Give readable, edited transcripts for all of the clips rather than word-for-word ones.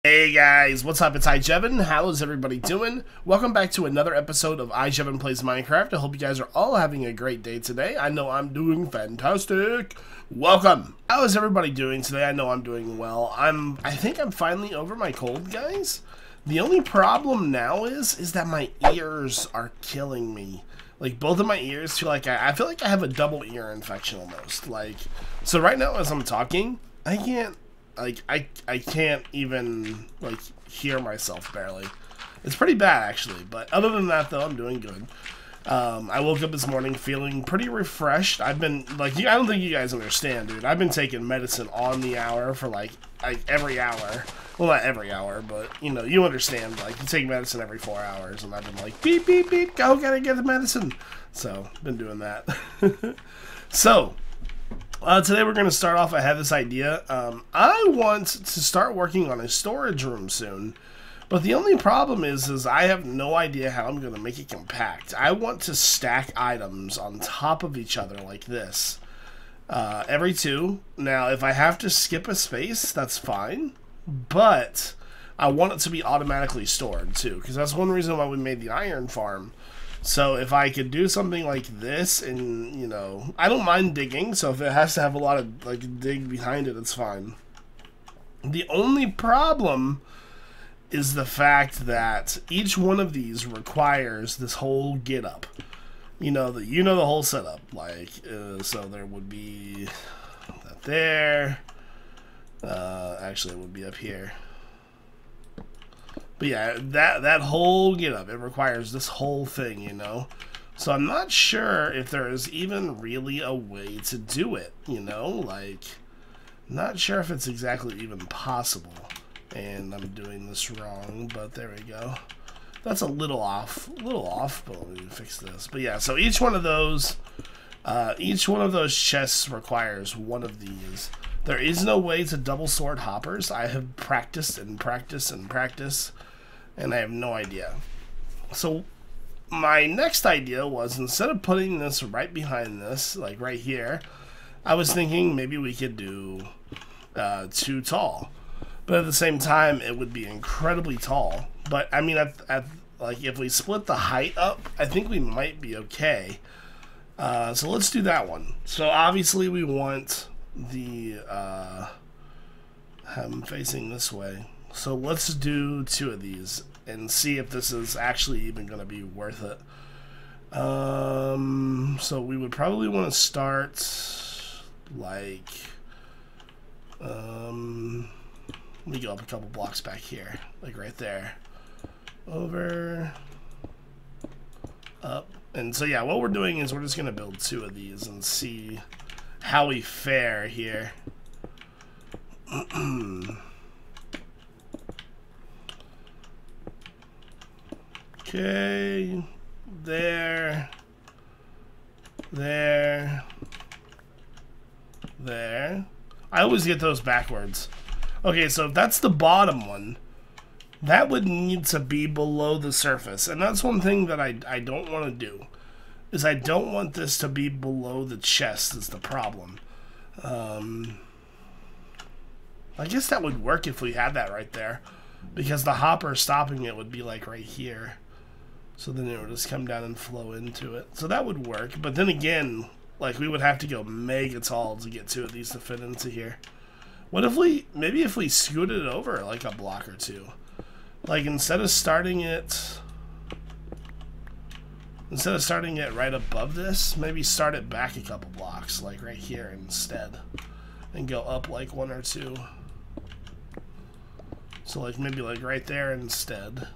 Hey guys, what's up? It's iJevin. How is everybody doing? Welcome back to another episode of iJevin Plays Minecraft. I hope you guys are all having a great day today. I know I'm doing fantastic. Welcome. How is everybody doing today? I know I'm doing well. I think I'm finally over my cold, guys. The only problem now is that my ears are killing me. Like, both of my ears feel like I feel like I have a double ear infection almost. Like, so right now as I'm talking, I can't. Like, I can't even, like, hear myself barely. It's pretty bad, actually. But other than that, though, I'm doing good. I woke up this morning feeling pretty refreshed. I've been, like, I don't think you guys understand, dude. I've been taking medicine on the hour for, like every hour. Well, not every hour, but, you know, you understand. Like, you take medicine every 4 hours. And I've been like, beep, beep, beep, go, gotta get the medicine. So, been doing that. So... today we're going to start off, I have this idea. I want to start working on a storage room soon, but the only problem is I have no idea how I'm going to make it compact. I want to stack items on top of each other like this, every two. Now, if I have to skip a space, that's fine, but I want it to be automatically stored too, because that's one reason why we made the iron farm. So if I could do something like this, and, you know, I don't mind digging, so if it has to have a lot of, like, dig behind it, it's fine. The only problem is the fact that each one of these requires this whole get up. You know the whole setup. Like, so there would be that there. Actually, it would be up here. But yeah, that whole get-up, it requires this whole thing, you know? So I'm not sure if there is even really a way to do it, you know? Like, not sure if it's exactly even possible. And I'm doing this wrong, but there we go. That's a little off, but let me fix this. But yeah, so each one of those chests requires one of these. There is no way to double sort hoppers. I have practiced and practiced and practiced, and I have no idea. So my next idea was, instead of putting this right behind this, like right here, I was thinking maybe we could do too tall. But at the same time, it would be incredibly tall. But I mean, like, if we split the height up, I think we might be okay. So let's do that one. So obviously we want the I'm facing this way, so let's do two of these and see if this is actually even going to be worth it. So we would probably want to start like let me go up a couple blocks back here, like right there, over, up. And so yeah, what we're doing is we're just going to build two of these and see how we fare here. Okay, there. I always get those backwards. Okay, so if that's the bottom one, that would need to be below the surface. And that's one thing that I don't want to do. Is I don't want this to be below the chest is the problem. I guess that would work if we had that right there, because the hopper stopping it would be like right here. So then it would just come down and flow into it. So that would work, but then again, like, we would have to go mega tall to get two of these to fit into here. What if maybe if we scooted it over like a block or two? Like, instead of starting it right above this, maybe start it back a couple blocks, like right here instead, and go up like one or two. So like maybe like right there instead.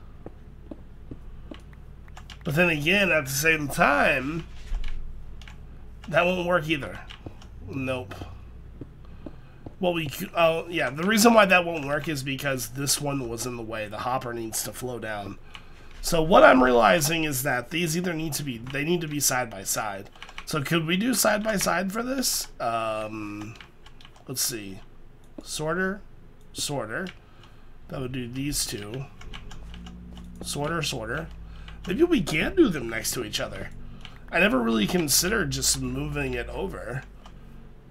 But then again, at the same time, that won't work either. Nope. Well, yeah, the reason why that won't work is because this one was in the way. The hopper needs to flow down. So what I'm realizing is that these either need to be side by side. So could we do side by side for this? Let's see. Sorter. That would do these two. Sorter. Maybe we can do them next to each other. I never really considered just moving it over.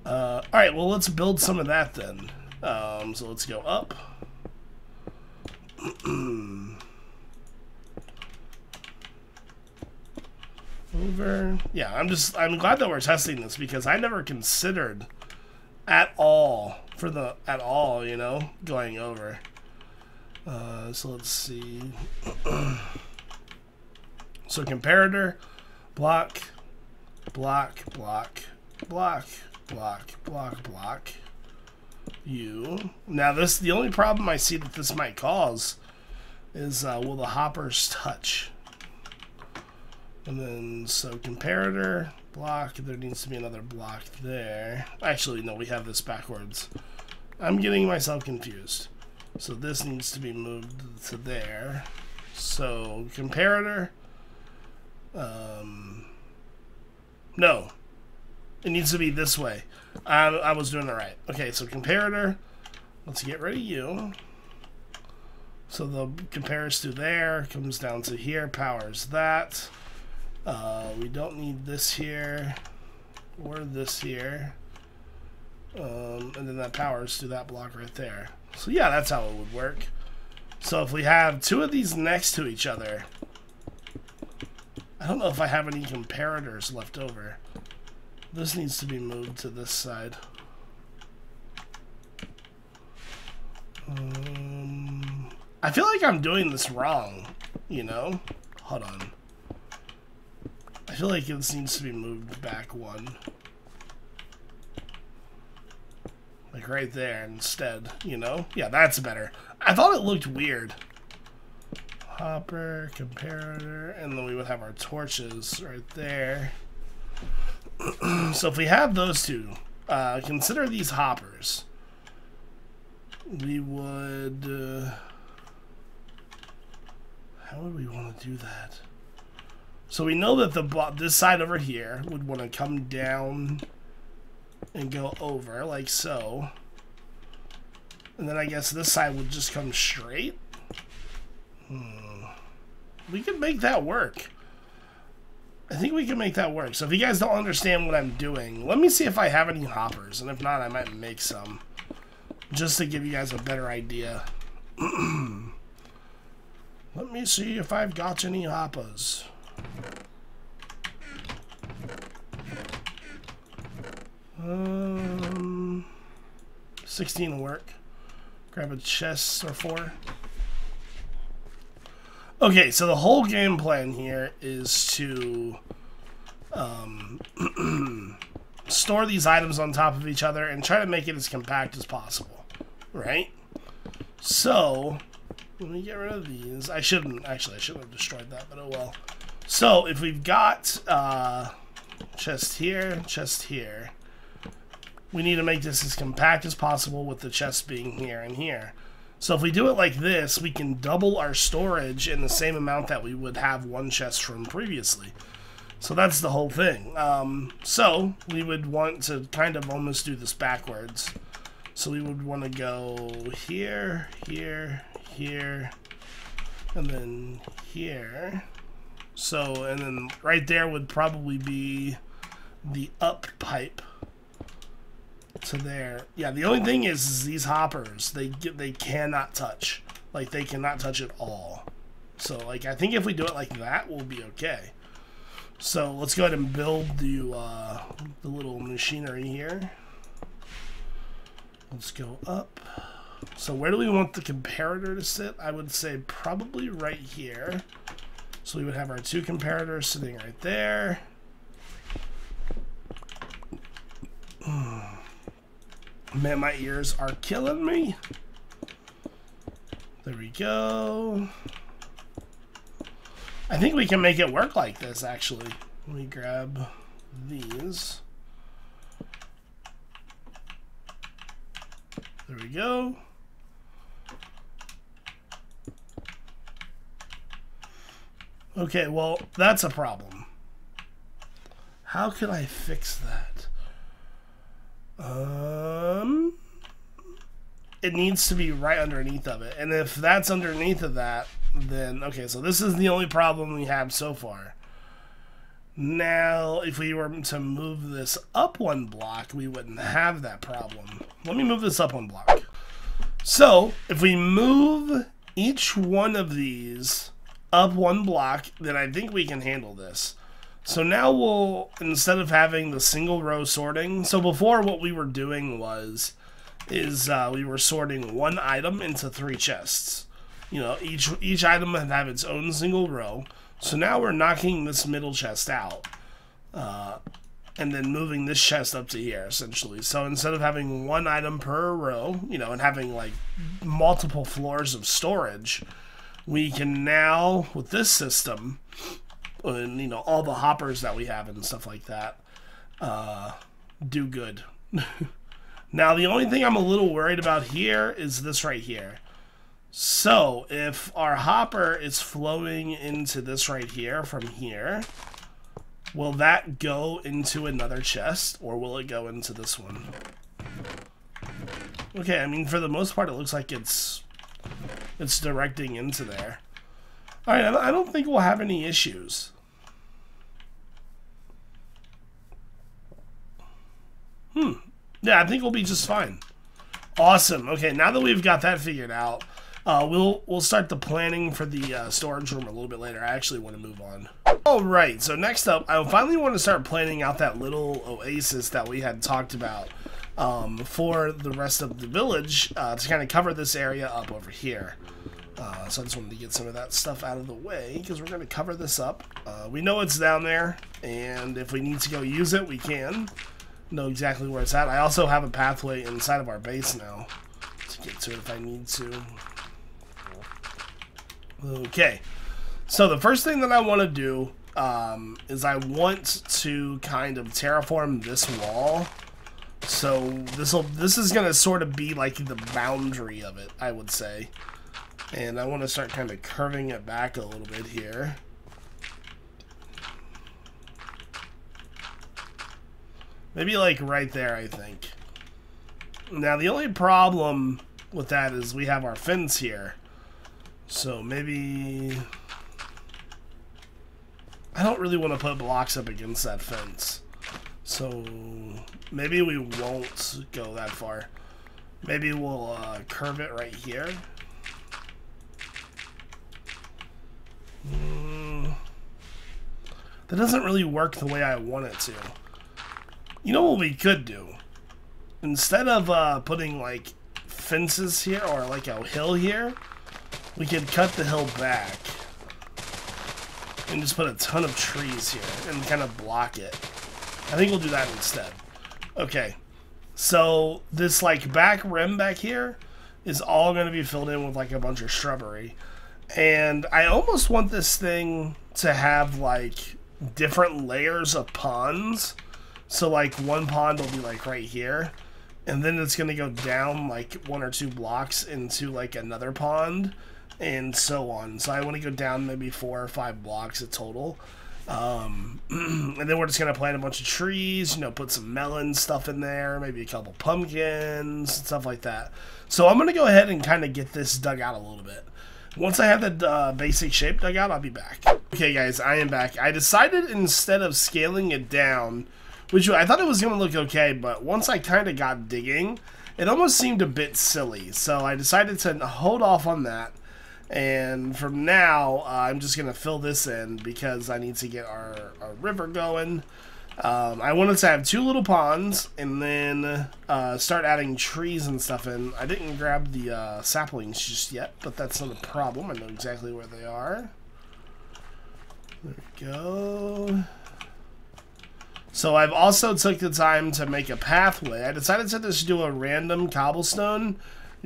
Alright, well, let's build some of that then. So let's go up. Over. Yeah, I'm glad that we're testing this because I never considered at all you know, going over. So let's see. So comparator, block, block, block, block, block, block, block. You. Now the only problem I see that this might cause is will the hoppers touch? And then, so comparator, block, there needs to be another block there. Actually, no, we have this backwards. I'm getting myself confused. So this needs to be moved to there. So, comparator, no. It needs to be this way. I was doing it right. Okay, so comparator, let's get rid of you. So the compares to there, comes down to here, powers that. We don't need this here or this here, and then that powers to that block right there. So yeah, that's how it would work. So if we have two of these next to each other, I don't know if I have any comparators left over. This needs to be moved to this side. I feel like I'm doing this wrong, you know? Hold on. I feel like this needs to be moved back one. Like right there instead, you know? Yeah, that's better. I thought it looked weird. Hopper, comparator, and then we would have our torches right there. So if we have those two, consider these hoppers. We would... how would we want to do that? So we know that this side over here would want to come down and go over, like so. And then I guess this side would just come straight. We could make that work. I think we can make that work. So if you guys don't understand what I'm doing, let me see if I have any hoppers. And if not, I might make some. Just to give you guys a better idea. Let me see if I've got any hoppers. 16 will work. Grab a chest or 4. Okay, so the whole game plan here is to store these items on top of each other and try to make it as compact as possible, right? So, let me get rid of these. I shouldn't have destroyed that, but oh well. So, if we've got chest here, we need to make this as compact as possible with the chest being here and here. So if we do it like this, we can double our storage in the same amount that we would have one chest from previously. So that's the whole thing. So we would want to kind of almost do this backwards. So we would want to go here, here, here, and then here. So, and then right there would probably be the up pipe to there. Yeah, the only thing is these hoppers, they cannot touch. Like, they cannot touch at all. So, like, I think if we do it like that, we'll be okay. So, let's go ahead and build the little machinery here. Let's go up. So, where do we want the comparator to sit? I would say probably right here. So, we would have our 2 comparators sitting right there. Man, my ears are killing me. There we go. I think we can make it work like this, actually. Let me grab these. There we go. Okay, well, that's a problem. How can I fix that? It needs to be right underneath of it. And if that's underneath of that, then, okay, so this is the only problem we have so far. Now, if we were to move this up 1 block, we wouldn't have that problem. Let me move this up 1 block. So, if we move each one of these up one block, then I think we can handle this. So now we'll, instead of having the single row sorting, so before what we were doing we were sorting one item into 3 chests. You know, each item would have its own single row. So now we're knocking this middle chest out. And then moving this chest up to here, essentially. So instead of having one item per row, you know, and having like multiple floors of storage, we can now, with this system, and you know, all the hoppers that we have and stuff like that, do good. Now, the only thing I'm a little worried about here is this right here. So, if our hopper is flowing into this right here from here, will that go into another chest, or will it go into this one? Okay, I mean, for the most part, it looks like it's directing into there. Alright, I don't think we'll have any issues. Yeah, I think we'll be just fine. Awesome. Okay, now that we've got that figured out, we'll start the planning for the storage room a little bit later. I actually want to move on. Alright, so next up, I finally want to start planning out that little oasis that we had talked about for the rest of the village to kind of cover this area up over here. So I just wanted to get some of that stuff out of the way because we're going to cover this up. We know it's down there, and if we need to go use it, we can. Know exactly where it's at. I also have a pathway inside of our base now to get to it if I need to. Okay, so the first thing that I want to do is I want to kind of terraform this wall. So this is going to sort of be like the boundary of it, I would say. And I want to start kind of curving it back a little bit here. Maybe like right there, I think. Now the only problem with that is we have our fence here. So maybe... I don't really want to put blocks up against that fence. So maybe we won't go that far. Maybe we'll curve it right here. That doesn't really work the way I want it to. You know what we could do? Instead of putting like fences here or like a hill here, we could cut the hill back and just put a ton of trees here and kind of block it. I think we'll do that instead. Okay, so this like back rim back here is all going to be filled in with like a bunch of shrubbery. And I almost want this thing to have like different layers of ponds. So like one pond will be like right here, and then it's gonna go down like 1 or 2 blocks into like another pond, and so on. So I want to go down maybe 4 or 5 blocks in total. And then we're just gonna plant a bunch of trees, you know, put some melon stuff in there, maybe a couple pumpkins, stuff like that. So I'm gonna go ahead and kind of get this dug out a little bit. Once I have the basic shape dug out, I'll be back. Okay guys, I am back. I decided instead of scaling it down, which I thought it was going to look okay, but once I kind of got digging, it almost seemed a bit silly. So I decided to hold off on that. And from now, I'm just going to fill this in because I need to get our river going. I wanted to have 2 little ponds and then start adding trees and stuff in. I didn't grab the saplings just yet, but that's not a problem. I know exactly where they are. There we go. So I've also took the time to make a pathway. I decided to just do a random cobblestone,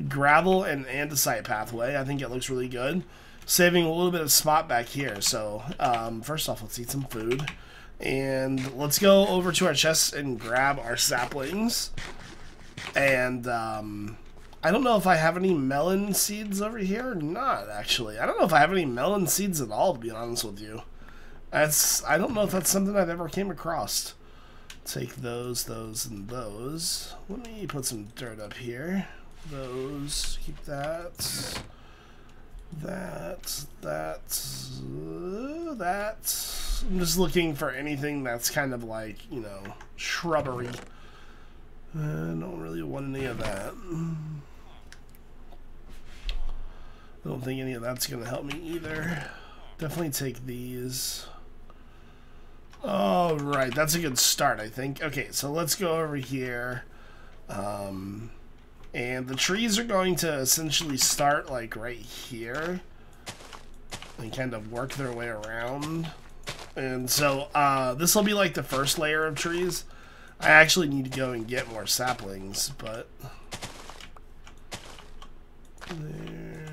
gravel, and andesite pathway. I think it looks really good, saving a little bit of spot back here. So first off, let's eat some food. And let's go over to our chests and grab our saplings. And I don't know if I have any melon seeds over here or not, actually. I don't know if I have any melon seeds at all, to be honest with you. I don't know if that's something I've ever came across. Take those, and those. Let me put some dirt up here. Those, keep that. That. I'm just looking for anything that's kind of like, you know, shrubbery. I don't really want any of that. I don't think any of that's going to help me either. Definitely take these. All right, that's a good start, I think. Okay, so let's go over here. And the trees are going to essentially start like right here and kind of work their way around. And so this will be like the first layer of trees. I actually need to go and get more saplings, but there.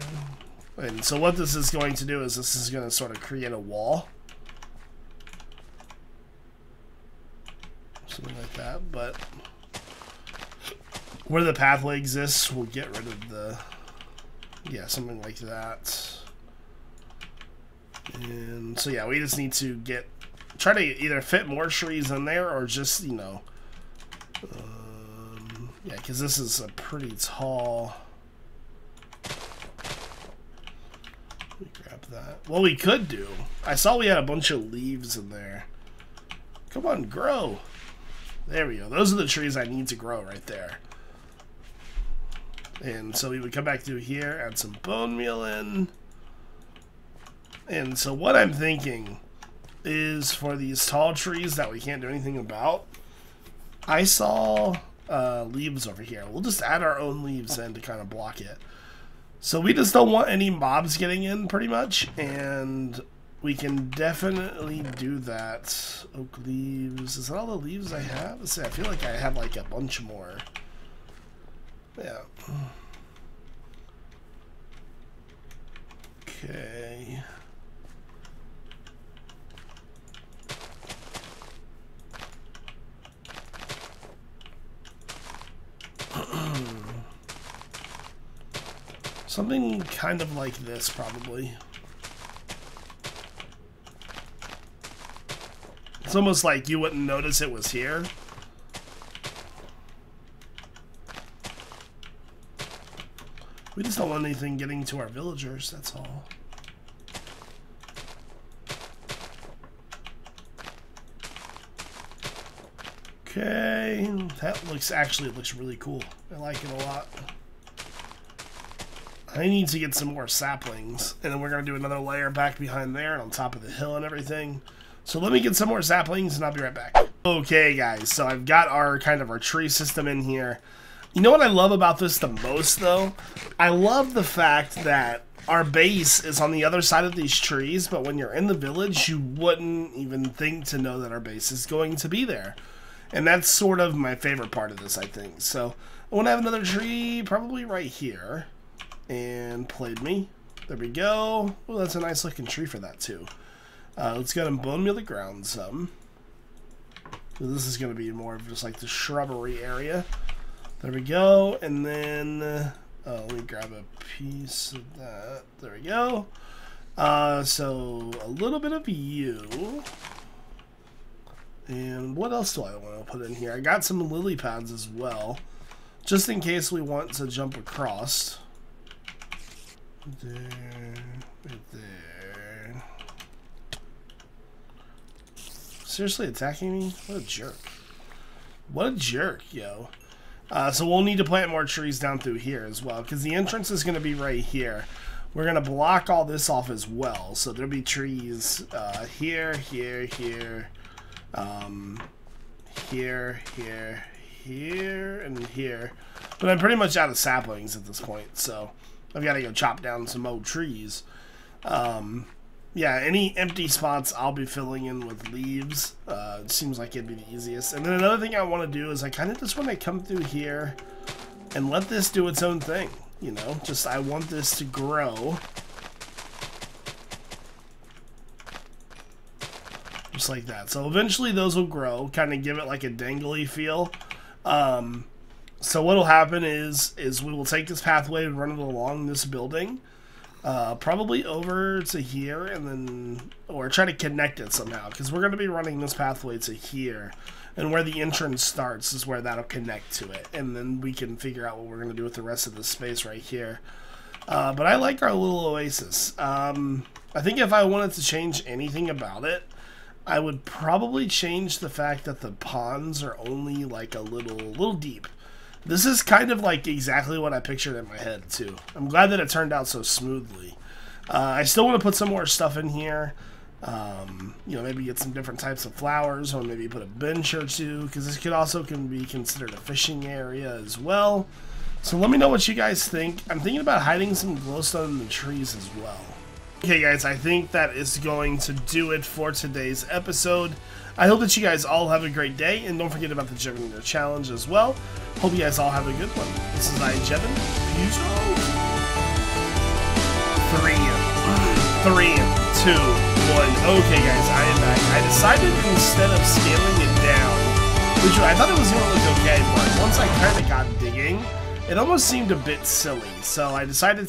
And so what this is going to do is this is going to sort of create a wall. Something like that, but where the pathway exists, we'll get rid of the, yeah, something like that. And so yeah, we just need to try to either fit more trees in there or just, you know, yeah, because this is a pretty tall. Let me grab that. What we could do, I saw we had a bunch of leaves in there. Come on, grow. There we go. Those are the trees I need to grow right there. And so we would come back through here, add some bone meal in. And so what I'm thinking is for these tall trees that we can't do anything about, I saw leaves over here. We'll just add our own leaves in to kind of block it. So we just don't want any mobs getting in pretty much, and we can definitely do that. Oak leaves. Is that all the leaves I have? Let's see, I feel like I have like a bunch more. Yeah. Okay. Something kind of like this, probably. It's almost like you wouldn't notice it was here. We just don't want anything getting to our villagers, that's all. Okay, that looks really cool. I like it a lot. I need to get some more saplings, and then we're going to do another layer back behind there and on top of the hill and everything. So let me get some more saplings and I'll be right back. Okay guys, so I've got our tree system in here. You know what I love about this the most though? I love the fact that our base is on the other side of these trees, but when you're in the village, you wouldn't even think to know that our base is going to be there. And that's sort of my favorite part of this, I think. So I want to have another tree probably right here. And played me. There we go. Oh, that's a nice looking tree for that too. Let's go and bone meal the ground some. So this is going to be more of just like the shrubbery area. There we go. And then let me grab a piece of that. There we go. So a little bit of you. And what else do I want to put in here? I got some lily pads as well, just in case we want to jump across. There, right there. Seriously attacking me? What a jerk. What a jerk, yo. So we'll need to plant more trees down through here as well, because the entrance is going to be right here. We're going to block all this off as well. So there'll be trees here, here, here, here, and here. But I'm pretty much out of saplings at this point, so I've got to go chop down some old trees. Yeah, any empty spots I'll be filling in with leaves. It seems like it'd be the easiest. And then another thing I want to do is I kind of just want to come through here and let this do its own thing. You know, just I want this to grow. Just like that. So eventually those will grow, kind of give it like a dangly feel. So what'll happen is we will take this pathway and run it along this building, probably over to here, and then, or try to connect it somehow, because we're going to be running this pathway to here, and where the entrance starts is where that'll connect to it, and then we can figure out what we're going to do with the rest of the space right here. But I like our little oasis. I think if I wanted to change anything about it, I would probably change the fact that the ponds are only like a little deep. This is kind of like exactly what I pictured in my head, too. I'm glad that it turned out so smoothly. I still want to put some more stuff in here. You know, maybe get some different types of flowers, or maybe put a bench or two, because this could also be considered a fishing area as well. So let me know what you guys think. I'm thinking about hiding some glowstone in the trees as well. Okay guys, I think that is going to do it for today's episode. I hope that you guys all have a great day, and don't forget about the Jevinator challenge as well. Hope you guys all have a good one. This is iJevin. Peace out. 3, 2, 1. Okay guys, I am back. I decided instead of scaling it down, which I thought it was going to look okay, but once I kind of got digging, it almost seemed a bit silly. So I decided to